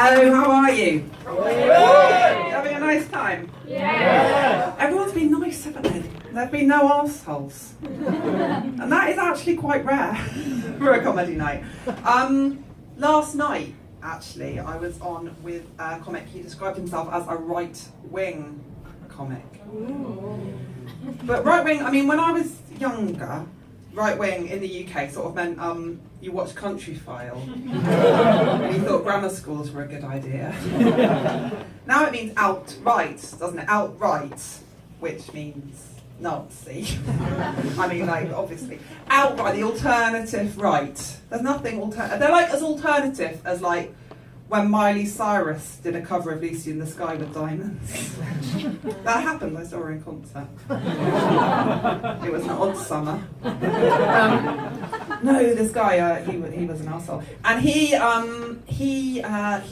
Hello, how are you? Having a nice time? Yeah. Everyone's been nice, haven't they? There've been no arseholes. And that is actually quite rare for a comedy night. Last night, actually, I was on with a comic. He described himself as a right-wing comic. But right-wing, I mean, when I was younger, right-wing in the UK sort of meant you watched Countryfile and you thought grammar schools were a good idea. Now it means outright, doesn't it? Outright, which means Nazi. I mean, like, obviously. Outright, the alternative right. There's nothing alternative. They're like as alternative as, like, when Miley Cyrus did a cover of Lucy in the Sky with Diamonds. That happened, I saw her in concert. It was an odd summer. No, this guy, he was an arsehole. And he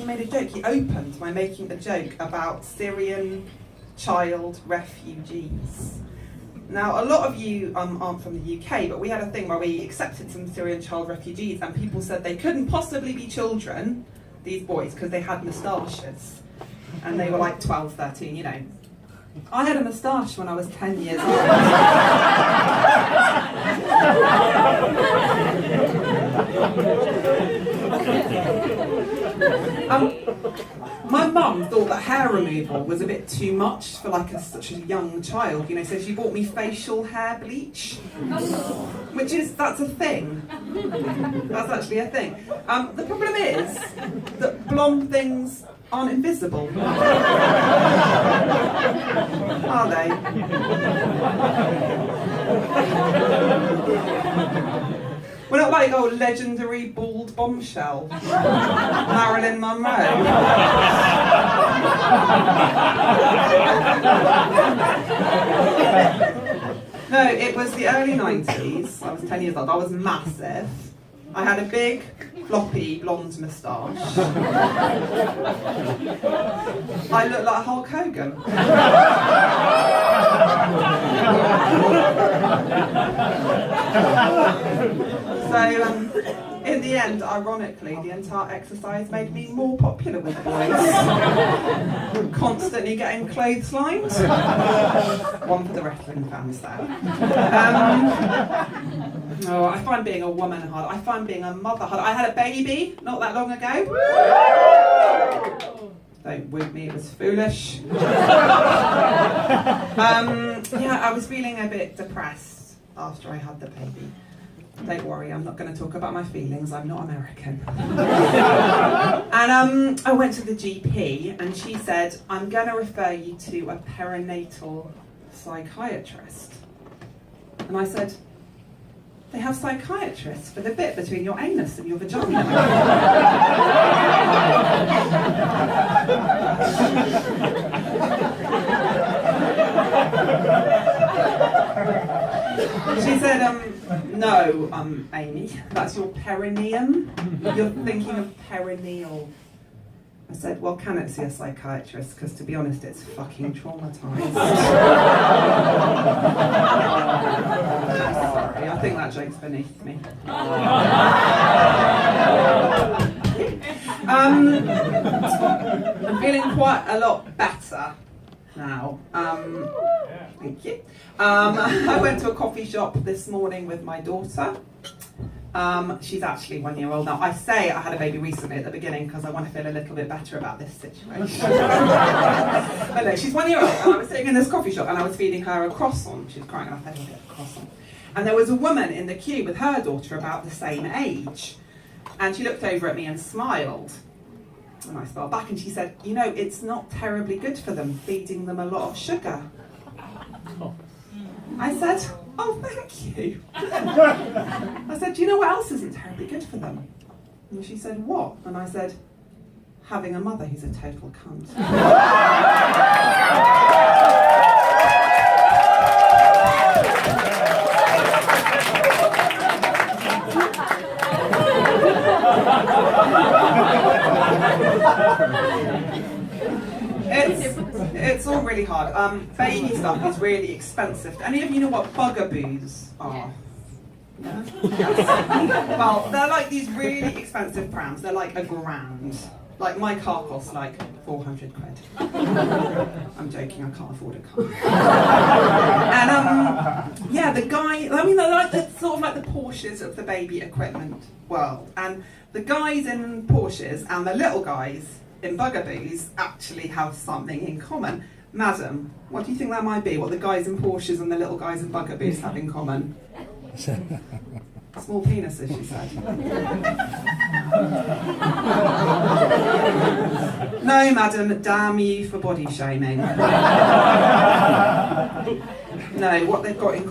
made a joke. He opened by making a joke about Syrian child refugees. Now, a lot of you aren't from the UK, but we had a thing where we accepted some Syrian child refugees, and people said they couldn't possibly be children, these boys, because they had moustaches. And they were like 12, 13, you know. I had a moustache when I was 10 years old. My mum thought that hair removal was a bit too much for like such a young child, you know, so she bought me facial hair bleach, that's a thing. That's actually a thing. The problem is that blonde things aren't invisible. Are they? We're not like, oh, legendary bald bombshell, Marilyn Monroe. No, it was the early 90s. I was 10 years old. I was massive. I had a big, floppy, blonde moustache. I looked like Hulk Hogan. So, in the end, ironically, the entire exercise made me more popular with boys. Constantly getting clotheslined. One for the wrestling fans there. I find being a woman hard. I find being a mother hard. I had a baby not that long ago. Don't whoop me, it was foolish. I was feeling a bit depressed after I had the baby. Don't worry, I'm not going to talk about my feelings, I'm not American. And I went to the GP and she said, I'm going to refer you to a perinatal psychiatrist. And I said, they have psychiatrists for the bit between your anus and your vagina. She said, no, Amy, that's your perineum. You're thinking of perineal. I said, well, can it see a psychiatrist? Because to be honest, it's fucking traumatised. Sorry, I think that joke's beneath me. I'm feeling quite a lot better now. Thank you. I went to a coffee shop this morning with my daughter. She's actually 1 year old now. I say I had a baby recently at the beginning because I want to feel a little bit better about this situation. But no, she's 1 year old and I was sitting in this coffee shop and I was feeding her a croissant. She was crying and I fed her a croissant. And there was a woman in the queue with her daughter about the same age. And she looked over at me and smiled. And I smiled back and she said, you know, it's not terribly good for them feeding them a lot of sugar. I said, oh, thank you. I said, do you know what else isn't terribly good for them? And she said, what? And I said, having a mother who's a total cunt. It's all really hard. Baby stuff is really expensive. Do any of you know what bugaboos are? Yeah. Yes. Well, they're like these really expensive prams. They're like £1,000. Like my car costs like 400 quid. I'm joking, I can't afford a car. And yeah, the guy, I mean, they're sort of like the Porsches of the baby equipment world. And the guys in Porsches and the little guys in Bugaboos actually have something in common. Madam, what do you think that might be? What the guys in Porsches and the little guys in Bugaboos have in common? Small penises, she said. No, madam, damn you for body shaming. No, what they've got in